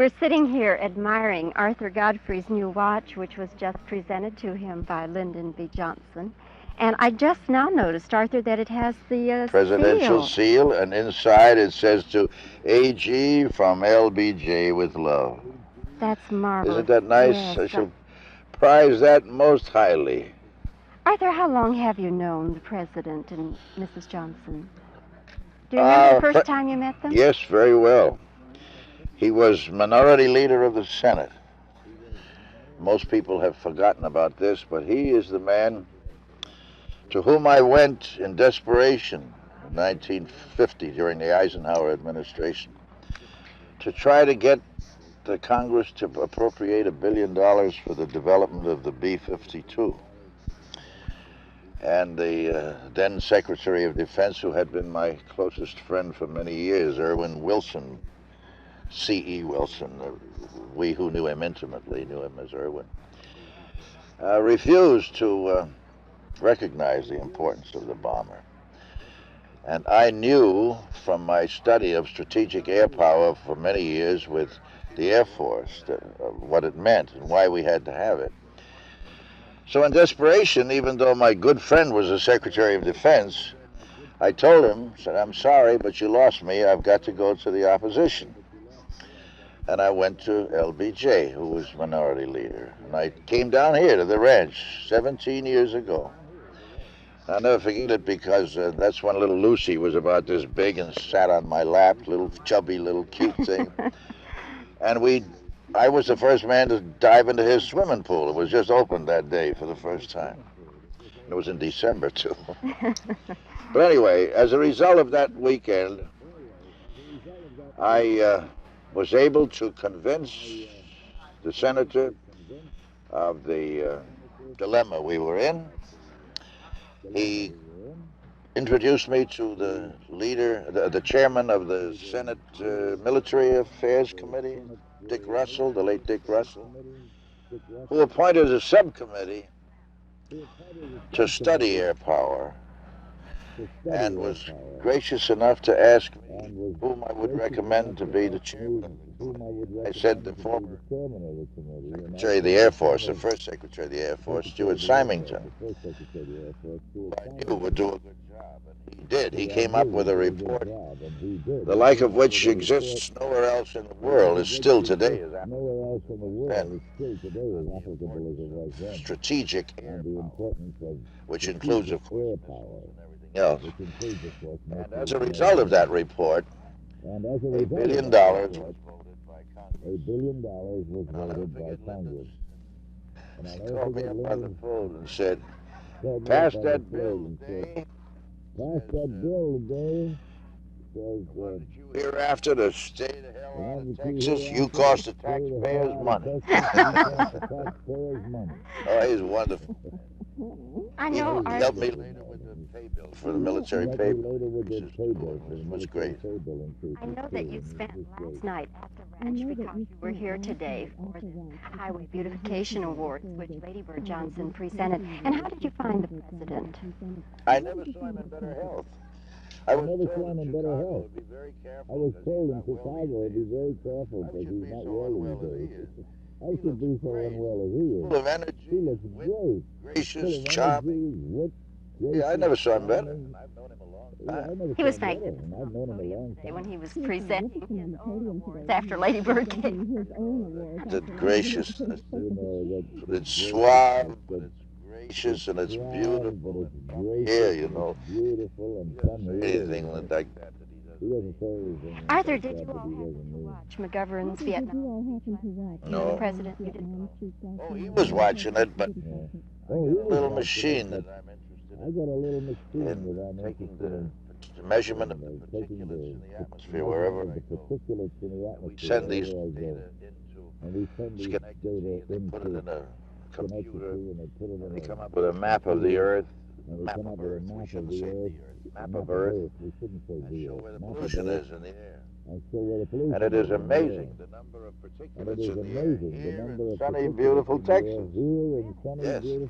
We're sitting here admiring Arthur Godfrey's new watch, which was just presented to him by Lyndon B. Johnson. And I just now noticed, Arthur, that it has the presidential seal. seal, and inside it says to AG from LBJ with love. That's marvelous. Isn't that nice? Yes. I shall prize that most highly. Arthur, how long have you known the President and Mrs. Johnson? Do you remember the first time you met them? Yes, very well. He was minority leader of the Senate. Most people have forgotten about this, but he is the man to whom I went in desperation in 1950 during the Eisenhower administration to try to get the Congress to appropriate $1 billion for the development of the B-52. And the then Secretary of Defense, who had been my closest friend for many years, Irwin Wilson, C.E. Wilson, we who knew him intimately knew him as Irwin, refused to recognize the importance of the bomber. And I knew from my study of strategic air power for many years with the Air Force what it meant and why we had to have it. So in desperation, even though my good friend was the Secretary of Defense, I told him, said, I'm sorry, but you lost me. I've got to go to the opposition. And I went to LBJ, who was minority leader. And I came down here to the ranch 17 years ago. I'll never forget it because that's when little Lucy was about this big and sat on my lap, little chubby, little cute thing. And I was the first man to dive into his swimming pool. It was just opened that day for the first time. It was in December, too. But anyway, as a result of that weekend, I was able to convince the senator of the dilemma we were in. He introduced me to the leader, the chairman of the Senate Military Affairs Committee, Dick Russell, the late Dick Russell, who appointed a subcommittee to study air power and was gracious enough to ask me whom I would recommend to be the chairman. I said the former Secretary of the Air Force, the first Secretary of the Air Force, Stuart Symington, who I knew would do a good job. And he did. He came up with a report, the like of which exists nowhere else in the world, is still today is applicable. Strategic air power, which includes, of course, everything else. And as a result of that report, $1 billion was voted by Congress. And he called me up on the phone and said, pass that bill today. Pass that bill today. Wanted you hereafter to stay the hell out of Texas. You cost the taxpayers money. Oh, he's wonderful. I know, He helped me later with the pay bill for the military pay bill. It was great. I know that you spent last night at the ranch because you were here today for the Highway Beautification Awards, which Lady Bird Johnson presented. And how did you find the president? I never saw him in better health. I was told in Chicago to be very careful because he's not well as he is. I should be so unwell as he is. Full of energy, wit, gracious, charming. Yeah, I never saw him better. I've known him a long time. He was magnificent when he was presenting his own awards after Lady Bird gave his own award. The graciousness, it's suave, but it's gracious and it's beautiful. Yeah, you know, anything like that. Arthur, did you all happen to watch McGovern's Vietnam? No. The president, you didn't. Oh, he was watching it, but I got a little machine that I'm interested in taking the measurement of the particulates in the atmosphere wherever I go. We send these data into Schenectady, they put it in a computer, and they come up with a map of the Earth. Map of Earth, we shouldn't say the Earth. Map of Earth, and show where the pollution is in the air. And it is amazing the number of particulates in the air here in sunny, beautiful Texas. Yes. You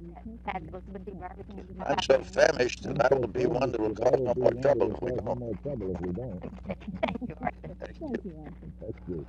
with that fabulous Woodley barbecue. I'm so famished that I will be one that will cause no more trouble if we don't. Thank you, Arthur. Thank you. Thank you, Arthur. Thank you.